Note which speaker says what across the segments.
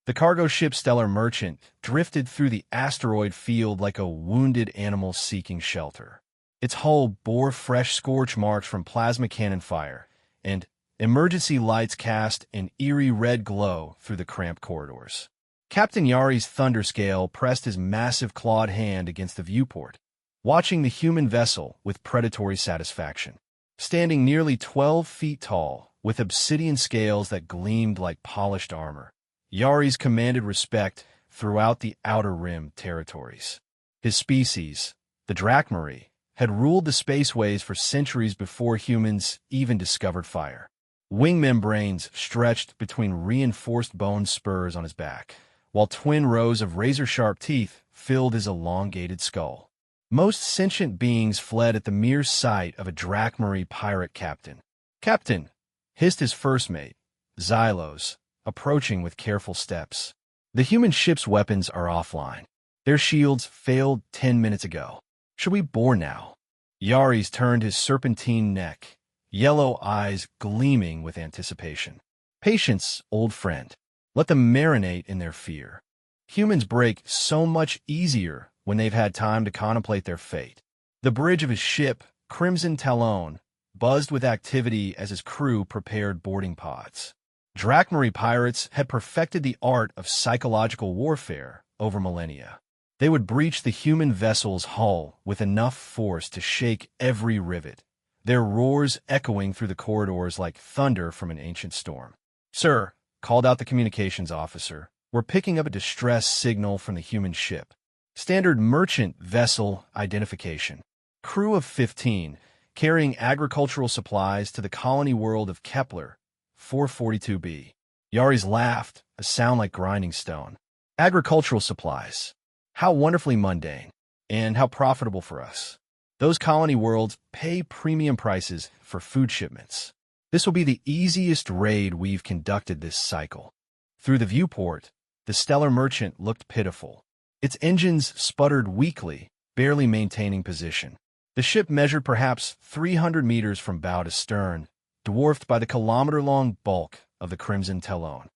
Speaker 1: The cargo ship Stellar Merchant drifted through the asteroid field like a wounded animal seeking shelter. Its hull bore fresh scorch marks from plasma cannon fire, and emergency lights cast an eerie red glow through the cramped corridors. Captain Yari's Thunderscale pressed his massive clawed hand against the viewport, watching the human vessel with predatory satisfaction. Standing nearly 12 feet tall, with obsidian scales that gleamed like polished armor, Yari's commanded respect throughout the Outer Rim territories. His species, the Drachmarie, had ruled the spaceways for centuries before humans even discovered fire. Wing membranes stretched between reinforced bone spurs on his back, while twin rows of razor-sharp teeth filled his elongated skull. Most sentient beings fled at the mere sight of a Drachmarie pirate captain. "Captain," hissed his first mate, Xylos, approaching with careful steps. "The human ship's weapons are offline. Their shields failed 10 minutes ago. Should we board now?" Yaris turned his serpentine neck, yellow eyes gleaming with anticipation. "Patience, old friend. Let them marinate in their fear. Humans break so much easier when they've had time to contemplate their fate." The bridge of his ship, Crimson Talon, buzzed with activity as his crew prepared boarding pods. Drachmarie pirates had perfected the art of psychological warfare over millennia. They would breach the human vessel's hull with enough force to shake every rivet, their roars echoing through the corridors like thunder from an ancient storm. "Sir," called out the communications officer, "we're picking up a distress signal from the human ship. Standard merchant vessel identification. Crew of 15, carrying agricultural supplies to the colony world of Kepler, 442b. Yaris laughed, a sound like grinding stone. "Agricultural supplies. How wonderfully mundane, and how profitable for us. Those colony worlds pay premium prices for food shipments. This will be the easiest raid we've conducted this cycle." Through the viewport, the Stellar Merchant looked pitiful. Its engines sputtered weakly, barely maintaining position. The ship measured perhaps 300 meters from bow to stern, dwarfed by the kilometer-long bulk of the Crimson Talon.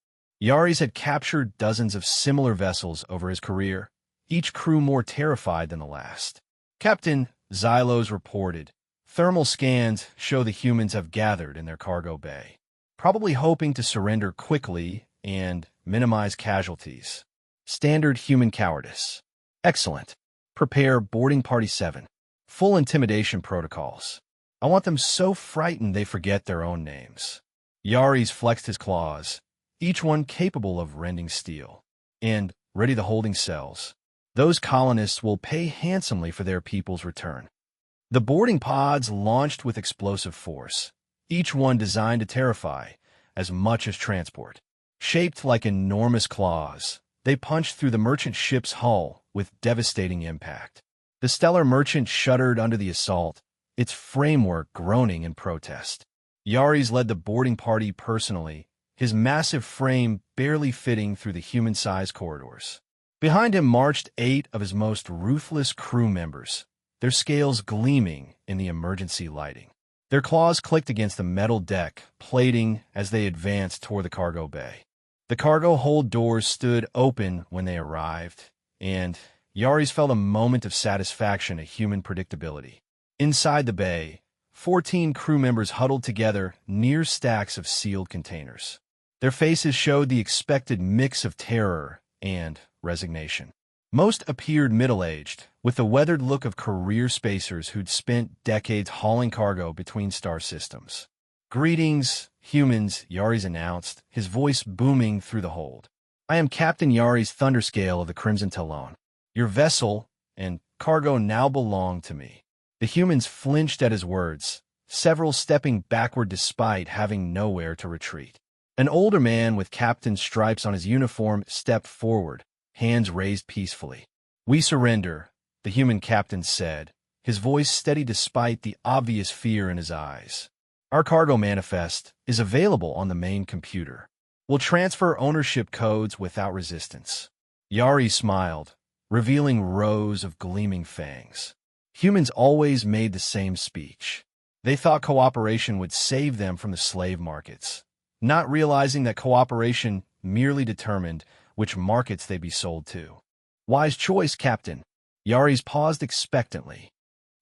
Speaker 1: Yaris had captured dozens of similar vessels over his career, each crew more terrified than the last. "Captain," Xylos reported, "thermal scans show the humans have gathered in their cargo bay, probably hoping to surrender quickly and minimize casualties. Standard human cowardice. Excellent. Prepare boarding party 7. Full intimidation protocols. I want them so frightened they forget their own names." Yaris flexed his claws, each one capable of rending steel. "And ready the holding cells. Those colonists will pay handsomely for their people's return." The boarding pods launched with explosive force, each one designed to terrify as much as transport. Shaped like enormous claws, they punched through the merchant ship's hull with devastating impact. The Stellar Merchant shuddered under the assault, its framework groaning in protest. Yaris led the boarding party personally, his massive frame barely fitting through the human-sized corridors. Behind him marched 8 of his most ruthless crew members, their scales gleaming in the emergency lighting. Their claws clicked against the metal deck plating as they advanced toward the cargo bay. The cargo hold doors stood open when they arrived, and Yaris felt a moment of satisfaction at human predictability. Inside the bay, 14 crew members huddled together near stacks of sealed containers. Their faces showed the expected mix of terror and resignation. Most appeared middle-aged, with the weathered look of career spacers who'd spent decades hauling cargo between star systems. "Greetings, humans," Yaris announced, his voice booming through the hold. "I am Captain Yari's Thunderscale of the Crimson Talon. Your vessel and cargo now belong to me." The humans flinched at his words, several stepping backward despite having nowhere to retreat. An older man with captain's stripes on his uniform stepped forward, hands raised peacefully. "We surrender," the human captain said, his voice steady despite the obvious fear in his eyes. "Our cargo manifest is available on the main computer. We'll transfer ownership codes without resistance." Yari smiled, revealing rows of gleaming fangs. Humans always made the same speech. They thought cooperation would save them from the slave markets, not realizing that cooperation merely determined which markets they'd be sold to. Wise choice, Captain. Yaris paused expectantly.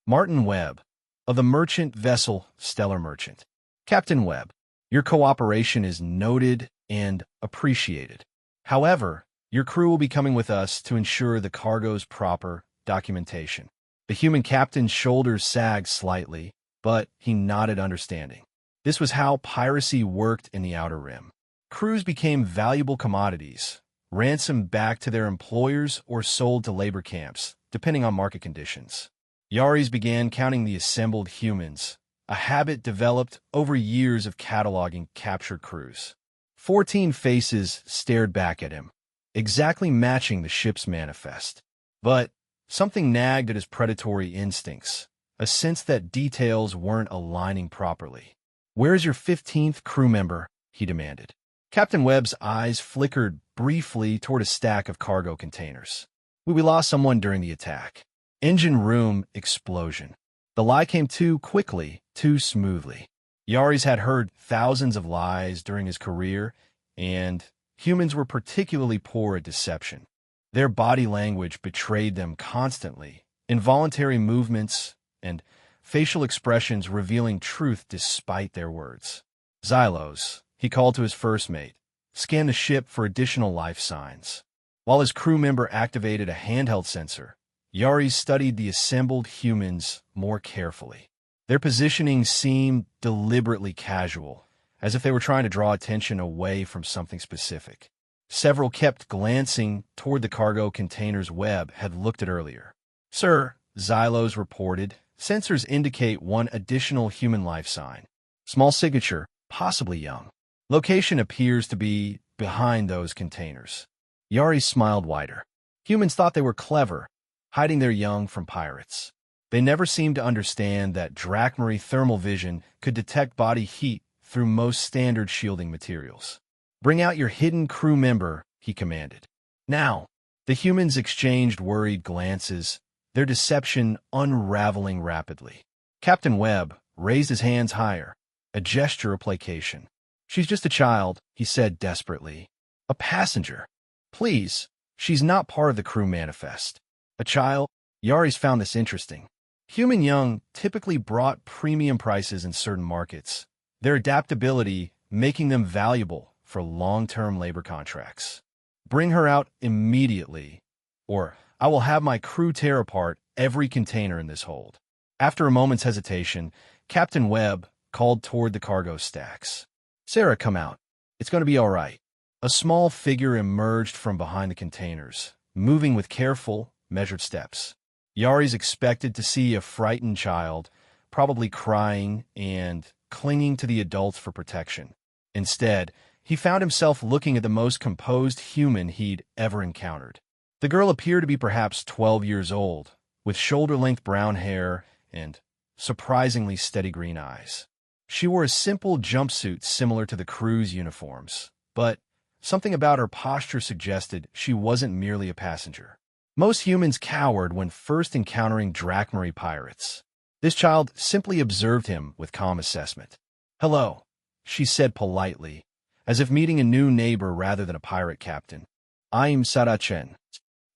Speaker 1: Martin Webb, of the merchant vessel Stellar Merchant. Captain Webb, your cooperation is noted and appreciated. However, your crew will be coming with us to ensure the cargo's proper documentation. The human captain's shoulders sagged slightly, but he nodded understanding. This was how piracy worked in the Outer Rim. Crews became valuable commodities, ransomed back to their employers or sold to labor camps, depending on market conditions. Yaris began counting the assembled humans, a habit developed over years of cataloging captured crews. 14 faces stared back at him, exactly matching the ship's manifest. But something nagged at his predatory instincts, a sense that details weren't aligning properly. "Where's your 15th crew member?" he demanded. Captain Webb's eyes flickered briefly toward a stack of cargo containers. We lost someone during the attack. Engine room explosion. The lie came too quickly, too smoothly. Yaris had heard thousands of lies during his career, and humans were particularly poor at deception. Their body language betrayed them constantly, involuntary movements and facial expressions revealing truth despite their words. "Xylos," he called to his first mate, "scan the ship for additional life signs." While his crew member activated a handheld sensor, Yaris studied the assembled humans more carefully. Their positioning seemed deliberately casual, as if they were trying to draw attention away from something specific. Several kept glancing toward the cargo containers Webb had looked at earlier. "Sir," Xylos reported, "sensors indicate one additional human life sign. Small signature, possibly young. Location appears to be behind those containers." Yaris smiled wider. Humans thought they were clever, hiding their young from pirates. They never seemed to understand that Drachmary thermal vision could detect body heat through most standard shielding materials. "Bring out your hidden crew member," he commanded. Now, the humans exchanged worried glances, their deception unraveling rapidly. Captain Webb raised his hands higher, a gesture of placation. "She's just a child," he said desperately. "A passenger. Please, she's not part of the crew manifest." A child? Yaris found this interesting. Human young typically brought premium prices in certain markets, their adaptability making them valuable for long-term labor contracts. "Bring her out immediately, or I will have my crew tear apart every container in this hold." After a moment's hesitation, Captain Webb called toward the cargo stacks. "Sarah, come out. It's going to be all right." A small figure emerged from behind the containers, moving with careful, measured steps. Yaris expected to see a frightened child, probably crying and clinging to the adults for protection. Instead, he found himself looking at the most composed human he'd ever encountered. The girl appeared to be perhaps 12 years old, with shoulder-length brown hair and surprisingly steady green eyes. She wore a simple jumpsuit similar to the crew's uniforms, but something about her posture suggested she wasn't merely a passenger. Most humans cowered when first encountering Drachmary pirates. This child simply observed him with calm assessment. "Hello," she said politely, as if meeting a new neighbor rather than a pirate captain. "I'm Sarachen."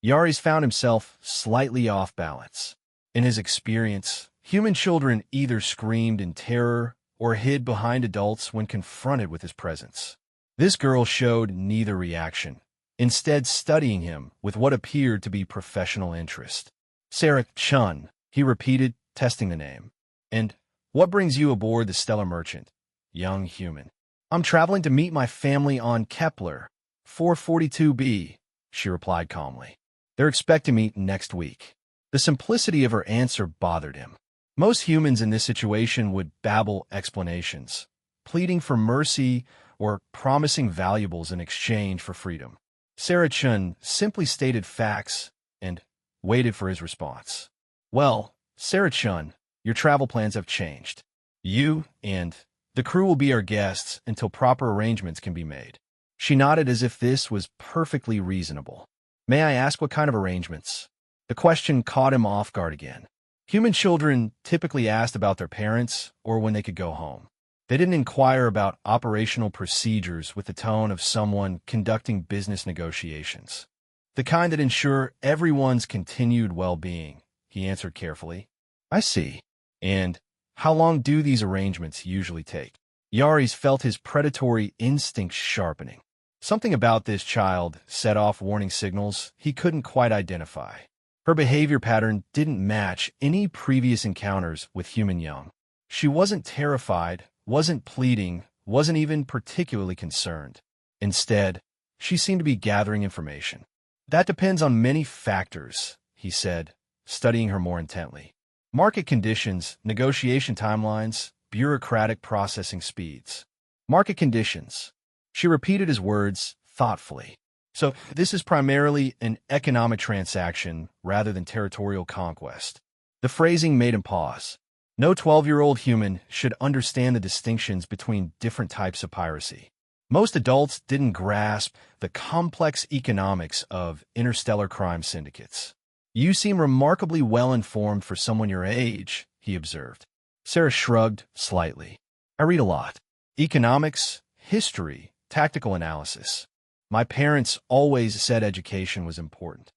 Speaker 1: Yaris found himself slightly off balance. In his experience, human children either screamed in terror or hid behind adults when confronted with his presence. This girl showed neither reaction, instead studying him with what appeared to be professional interest. "Sarah Chun," he repeated, testing the name. "And what brings you aboard the Stellar Merchant?" Young human. "I'm traveling to meet my family on Kepler, 442b, she replied calmly. "They're expecting me next week." The simplicity of her answer bothered him. Most humans in this situation would babble explanations, pleading for mercy or promising valuables in exchange for freedom. Sarah Chun simply stated facts and waited for his response. "Well, Sarah Chun, your travel plans have changed. You and the crew will be our guests until proper arrangements can be made." She nodded as if this was perfectly reasonable. "May I ask what kind of arrangements?" The question caught him off guard again. Human children typically asked about their parents or when they could go home. They didn't inquire about operational procedures with the tone of someone conducting business negotiations. The kind that ensure everyone's continued well-being, he answered carefully. I see. And how long do these arrangements usually take? Yaris felt his predatory instincts sharpening. Something about this child set off warning signals he couldn't quite identify. Her behavior pattern didn't match any previous encounters with human young. She wasn't terrified, wasn't pleading, wasn't even particularly concerned. Instead, she seemed to be gathering information. That depends on many factors, he said, studying her more intently. Market conditions, negotiation timelines, bureaucratic processing speeds. Market conditions. She repeated his words thoughtfully. So this is primarily an economic transaction rather than territorial conquest. The phrasing made him pause. No 12-year-old human should understand the distinctions between different types of piracy. Most adults didn't grasp the complex economics of interstellar crime syndicates. You seem remarkably well-informed for someone your age, he observed. Sarah shrugged slightly. I read a lot. Economics, history, tactical analysis. My parents always said education was important.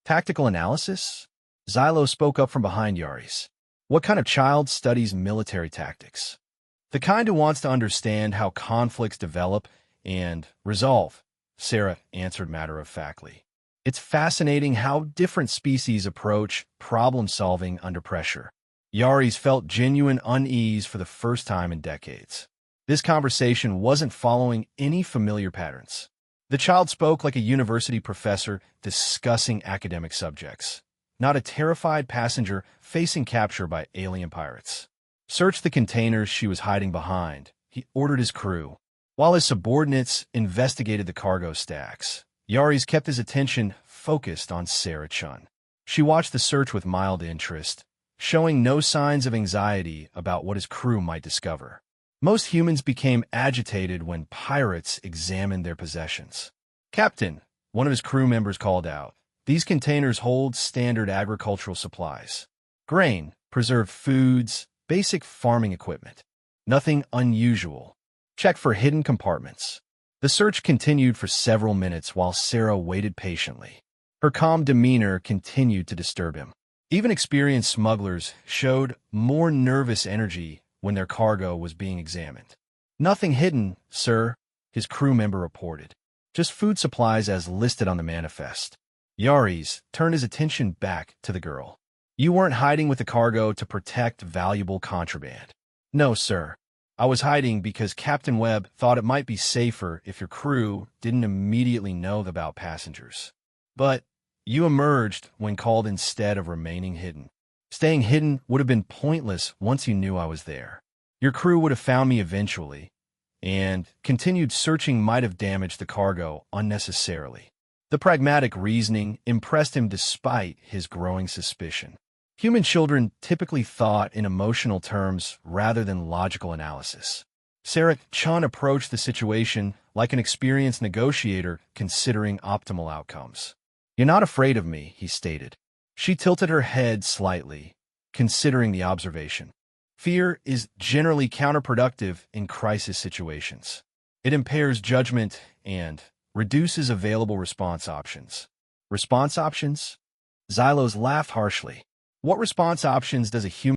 Speaker 1: Tactical analysis? Xylo spoke up from behind Yaris. What kind of child studies military tactics? The kind who wants to understand how conflicts develop and resolve, Sarah answered matter-of-factly. It's fascinating how different species approach problem-solving under pressure. Yaris felt genuine unease for the first time in decades. This conversation wasn't following any familiar patterns. The child spoke like a university professor discussing academic subjects, not a terrified passenger facing capture by alien pirates. Search the containers she was hiding behind, he ordered his crew. While his subordinates investigated the cargo stacks, Yaris kept his attention focused on Sarah Chun. She watched the search with mild interest, showing no signs of anxiety about what his crew might discover. Most humans became agitated when pirates examined their possessions. Captain, one of his crew members called out, these containers hold standard agricultural supplies. Grain, preserved foods, basic farming equipment. Nothing unusual. Check for hidden compartments. The search continued for several minutes while Sarah waited patiently. Her calm demeanor continued to disturb him. Even experienced smugglers showed more nervous energy when their cargo was being examined. Nothing hidden, sir, his crew member reported. Just food supplies as listed on the manifest. Yaris turned his attention back to the girl. You weren't hiding with the cargo to protect valuable contraband. No, sir. I was hiding because Captain Webb thought it might be safer if your crew didn't immediately know about passengers. But you emerged when called instead of remaining hidden. Staying hidden would have been pointless once you knew I was there. Your crew would have found me eventually, and continued searching might have damaged the cargo unnecessarily. The pragmatic reasoning impressed him despite his growing suspicion. Human children typically thought in emotional terms rather than logical analysis. Sarah Chun approached the situation like an experienced negotiator considering optimal outcomes. You're not afraid of me, he stated. She tilted her head slightly, considering the observation. Fear is generally counterproductive in crisis situations. It impairs judgment and reduces available response options. Response options? Xylos laughed harshly. What response options does a human